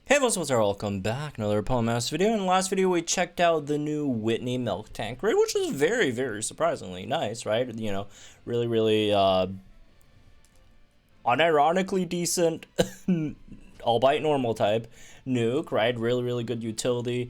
Hey what's up, welcome back, another Polemaster video. In the last video we checked out the new Whitney milk tank grid, which was very surprisingly nice, right? You know, really unironically decent albeit normal type nuke, right? Really good utility.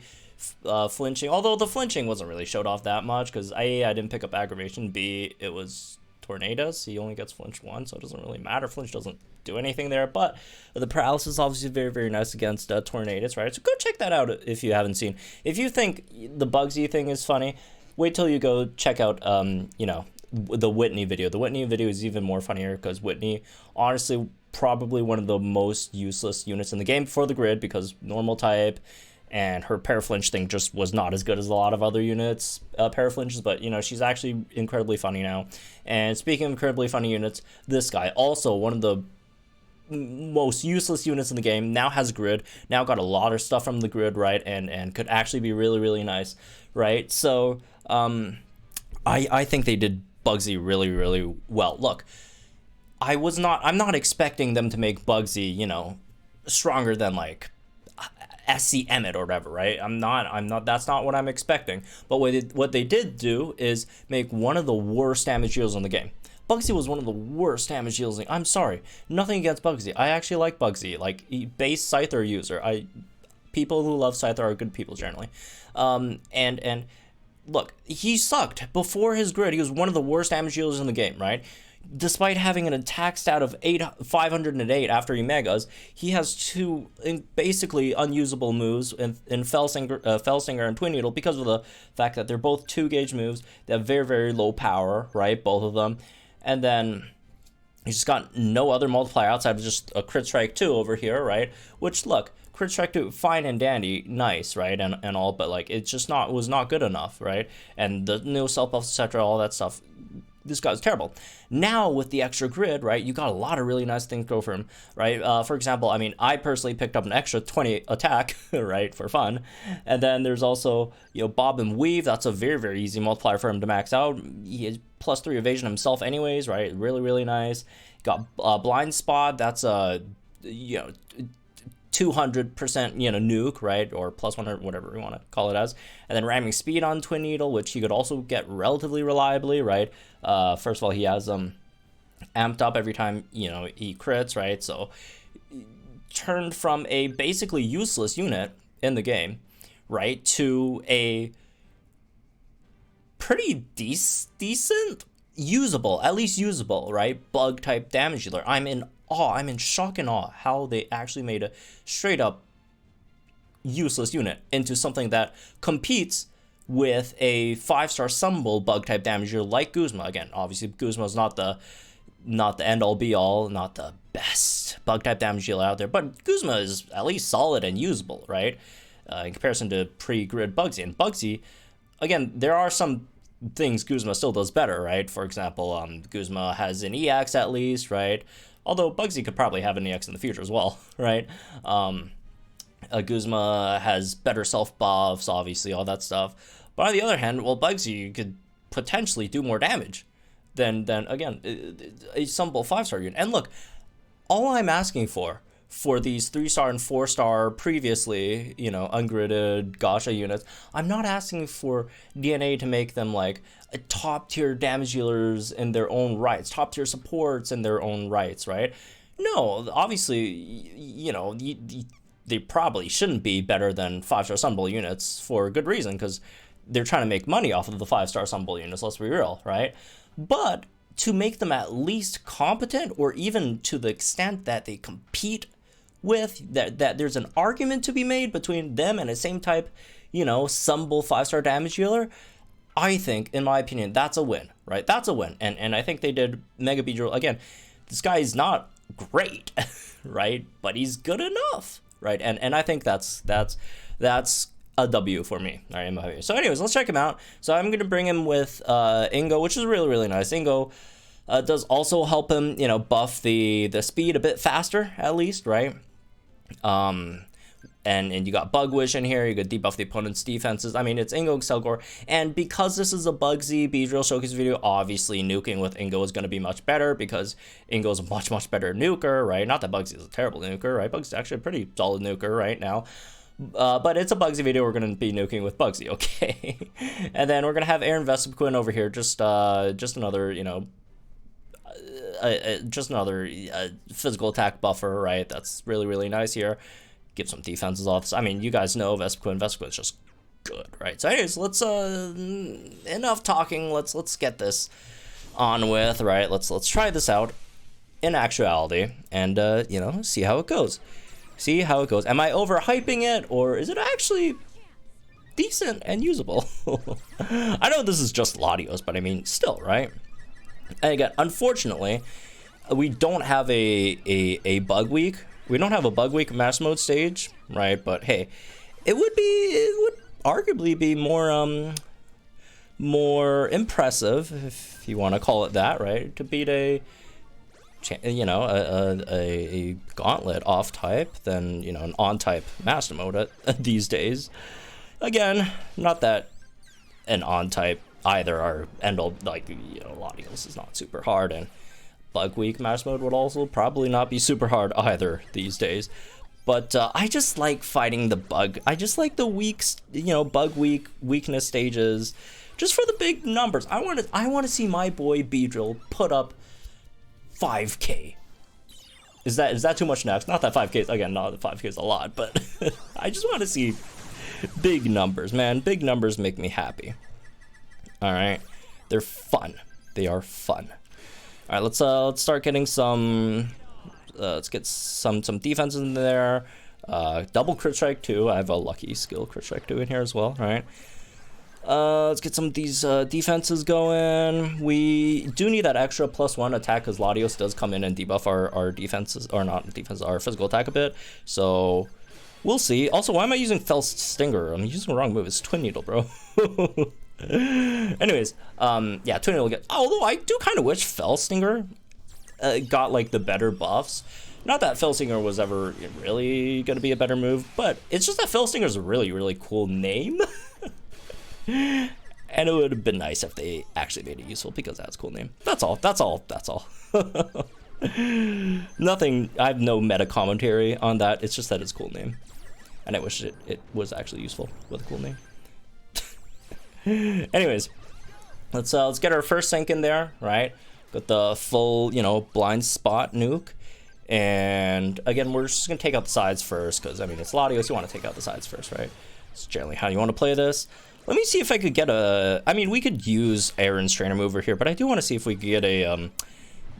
Flinching, although the flinching wasn't really showed off that much because A, I didn't pick up aggravation, B, it was tornadoes. He only gets flinch once, so it doesn't really matter. Flinch doesn't do anything there, but the paralysis is obviously very nice against tornadoes, right? So go check that out if you haven't seen. If you think the Bugsy thing is funny, wait till you go check out you know, the Whitney video. The Whitney video is even more funnier because Whitney, honestly, probably one of the most useless units in the game for the grid because normal type, and her paraflinch thing just was not as good as a lot of other units, paraflinches, but, you know, she's actually incredibly funny now. And speaking of incredibly funny units, this guy, also one of the most useless units in the game, now has grid, now got a lot of stuff from the grid, right, and could actually be really nice, right? So, I think they did Bugsy really well. Look, I'm not expecting them to make Bugsy, you know, stronger than, like, SC Emmett or whatever, right? I'm not, that's not what I'm expecting. But what they did do is make one of the worst damage deals in the game. Bugsy was one of the worst damage deals. I'm sorry, nothing against Bugsy. I actually like Bugsy, like base Scyther user. People who love Scyther are good people generally. And look, he sucked before his grid. He was one of the worst damage dealers in the game, right? Despite having an attack stat of 508 after he megas, he has two basically unusable moves in Fellsinger and Twin Needle because of the fact that they're both 2-gauge moves. They have very low power, right? Both of them. And then he's just got no other multiplier outside of just a Crit Strike 2 over here, right? Which, look, Crit Strike 2, fine and dandy, nice, right? And all, but like, it's just was not good enough, right? And the new self buffs, etc., all that stuff. This guy's terrible. Now with the extra grid, right, you got a lot of really nice things go for him, right? For example, I mean, I personally picked up an extra 20 attack, right, for fun. And then there's also, you know, Bob and Weave. That's a very easy multiplier for him to max out. He has +3 evasion himself anyways, right? Really nice. Got Blind Spot. That's a, you know, 200%, you know, nuke, right, or +100, whatever we want to call it as. And then ramming speed on Twin Needle, which he could also get relatively reliably, right? First of all, he has amped up every time, you know, he crits, right? So turned from a basically useless unit in the game, right, to a pretty decent, usable, at least usable, right, bug type damage dealer. I'm in shock and awe how they actually made a straight up useless unit into something that competes with a 5-star summonable bug type damage dealer like Guzma. Again, obviously Guzma's not the end all be all, not the best bug type damage dealer out there, but Guzma is at least solid and usable, right? In comparison to pre-grid Bugsy. And Bugsy, again, there are some things Guzma still does better, right? For example, Guzma has an EX at least, right? Although Bugsy could probably have an EX in the future as well, right? Guzma has better self buffs, obviously, all that stuff. But on the other hand, well, Bugsy could potentially do more damage than again, a summonable 5-star unit. And look, all I'm asking for these 3-star and 4-star previously, you know, ungridded gacha units, I'm not asking for DNA to make them like top tier damage dealers in their own rights, top tier supports in their own rights, right? No, obviously, you know, they probably shouldn't be better than 5-star summonable units for a good reason, because they're trying to make money off of the 5-star summonable units, let's be real, right? But to make them at least competent, or even to the extent that they compete with, that there's an argument to be made between them and the same type, you know, summonable 5-star damage dealer, I think, in my opinion, that's a win, right? That's a win. And I think they did Mega Beedrill. Again, this guy is not great, right? But he's good enough, right? And I think that's a W for me, all right, in my opinion. So anyways, let's check him out. So I'm going to bring him with Ingo, which is really nice. Ingo does also help him, you know, buff the speed a bit faster, at least, right? and you got Bug Wish in here, you could debuff the opponent's defenses. I mean, it's Ingo Excelgor, and because this is a Bugsy Beedrill showcase video, obviously nuking with Ingo is going to be much better, because Ingo is a much better nuker, right? Not that Bugsy is a terrible nuker, right? Bugsy's actually a pretty solid nuker right now. But it's a Bugsy video, we're going to be nuking with Bugsy, okay? And then we're going to have Aaron Vespiquen over here, just another, you know, just another physical attack buffer, right? That's really nice here. Give some defenses off. I mean, you guys know Vespiquen's just good, right? So anyways, let's enough talking. Let's get this on with, right? Let's try this out in actuality and you know, see how it goes. See how it goes. Am I overhyping it, or is it actually decent and usable? I know this is just Latios, but I mean, still, right? And again, unfortunately, we don't have a bug week. We don't have a bug week mass mode stage, right? But hey, it would arguably be more impressive, if you want to call it that, right? To beat a Gauntlet off type than, you know, an on type master mode these days. Again, not that an on type either are end all, like, you know, Latios is not super hard, and Bug Week Mass Mode would also probably not be super hard either these days. But I just like fighting the bug. I just like the weeks, you know, Bug Week weakness stages, just for the big numbers. I want to see my boy Beedrill put up 5K. Is that too much next? Not that 5K, again, not that 5K is a lot, but I just want to see big numbers, man. Big numbers make me happy. All right, they're fun. They are fun. All right, let's start getting some. Let's get some defenses in there. Double crit strike too. I have a lucky skill crit strike 2 in here as well. All right. Let's get some of these defenses going. We do need that extra +1 attack because Latios does come in and debuff our defenses, or not defenses, our physical attack a bit. So we'll see. Also, why am I using Fell Stinger? I'm using the wrong move. It's Twin Needle, bro. Anyways, yeah, Twin Needle get. Although I do kind of wish Fell Stinger got like the better buffs. Not that Fell Stinger was ever really gonna be a better move, but it's just that Fell Stinger is a really cool name. And it would have been nice if they actually made it useful because that's a cool name. That's all. Nothing. I have no meta commentary on that. It's just that it's a cool name, and I wish it was actually useful with a cool name. Anyways, let's get our first sync in there, right? Got the full, you know, blind spot nuke, and again, we're just gonna take out the sides first because I mean it's Latios. You want to take out the sides first, right? It's generally how you want to play this. Let me see if I could get a. I mean, we could use Aaron's trainer move over here, but I do want to see if we could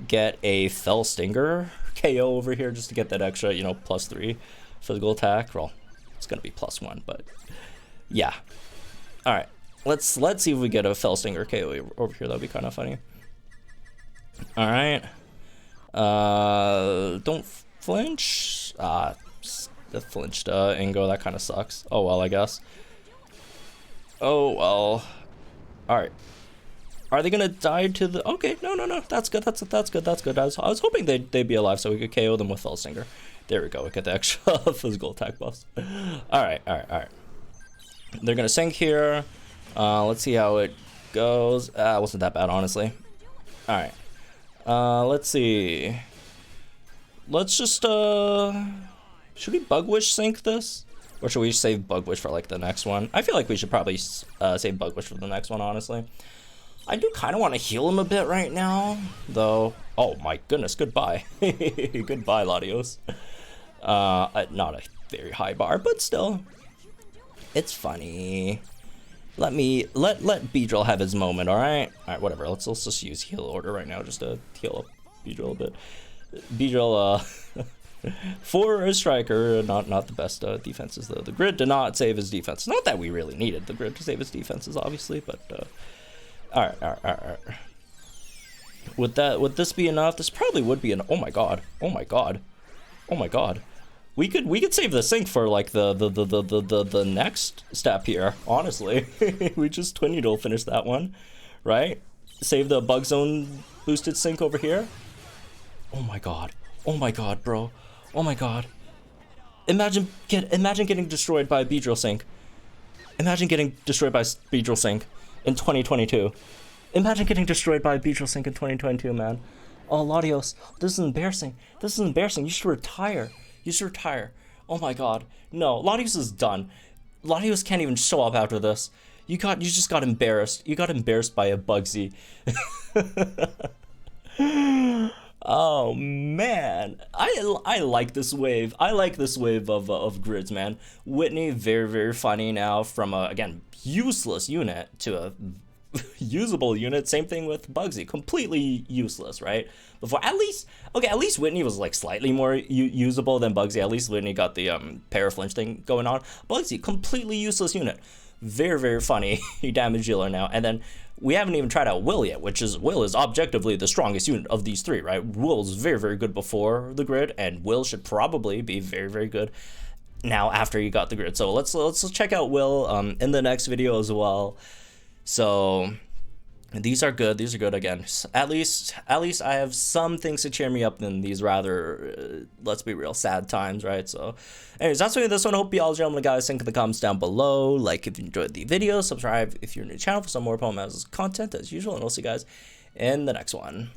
get a Fell Stinger KO over here just to get that extra, you know, +3 physical attack. Well, it's gonna be +1, but yeah. All right, let's see if we get a Fell Stinger KO over here. That'd be kind of funny. All right. Don't flinch. The flinched Ingo. That kind of sucks. Oh well, I guess. Oh well. All right. Are they gonna die to the? Okay, no. That's good. That's good. I was hoping they'd be alive so we could KO them with Fell Stinger. There we go. We get the extra physical attack buffs. All right. They're gonna sink here. Let's see how it goes. It wasn't that bad, honestly. All right. Let's see. Let's just should we Bug Wish sync this? Or should we save Bug Wish for like the next one? I feel like we should probably save Bug Wish for the next one, honestly. I do kind of want to heal him a bit right now, though. Oh my goodness, goodbye. Goodbye, Latios. Not a very high bar, but still. It's funny. Let Beedrill have his moment, alright? Alright, whatever. Let's just use heal order right now just to heal up Beedrill a bit. Beedrill, for a striker, not the best defenses though. The grid did not save his defense. Not that we really needed the grid to save his defenses, obviously, but all right. Would this be enough? This probably would be an. Oh my god. We could save the sync for like the next step here. Honestly, we just Twin Needle finish that one, right? Save the bug zone boosted sync over here. Oh my god, bro. Oh my god. Imagine getting destroyed by a Beedrill Sync. Imagine getting destroyed by Beedrill Sync in 2022. Imagine getting destroyed by a Beedrill Sync in 2022, man. Oh, Latios, this is embarrassing. This is embarrassing. You should retire. You should retire. Oh my god. No, Latios is done. Latios can't even show up after this. You just got embarrassed. You got embarrassed by a Bugsy. Oh man, I like this wave. I like this wave of grids, man. Whitney, very funny now, from a, again, useless unit to a usable unit. Same thing with Bugsy, completely useless, right? Before, at least Whitney was like slightly more usable than Bugsy. At least Whitney got the para-flinch thing going on. Bugsy, completely useless unit. Very funny damage dealer now. And then we haven't even tried out Will yet, Will is objectively the strongest unit of these three, right? Will is very good before the grid, and Will should probably be very good now after you got the grid. So let's check out Will in the next video as well. So these are good. These are good again. At least I have some things to cheer me up in these rather, let's be real, sad times, right? So anyways, that's this one. I hope you all gentlemen guys think in the comments down below. Like if you enjoyed the video, subscribe if you're new to the channel for some more Pokemon content as usual, and we'll see you guys in the next one.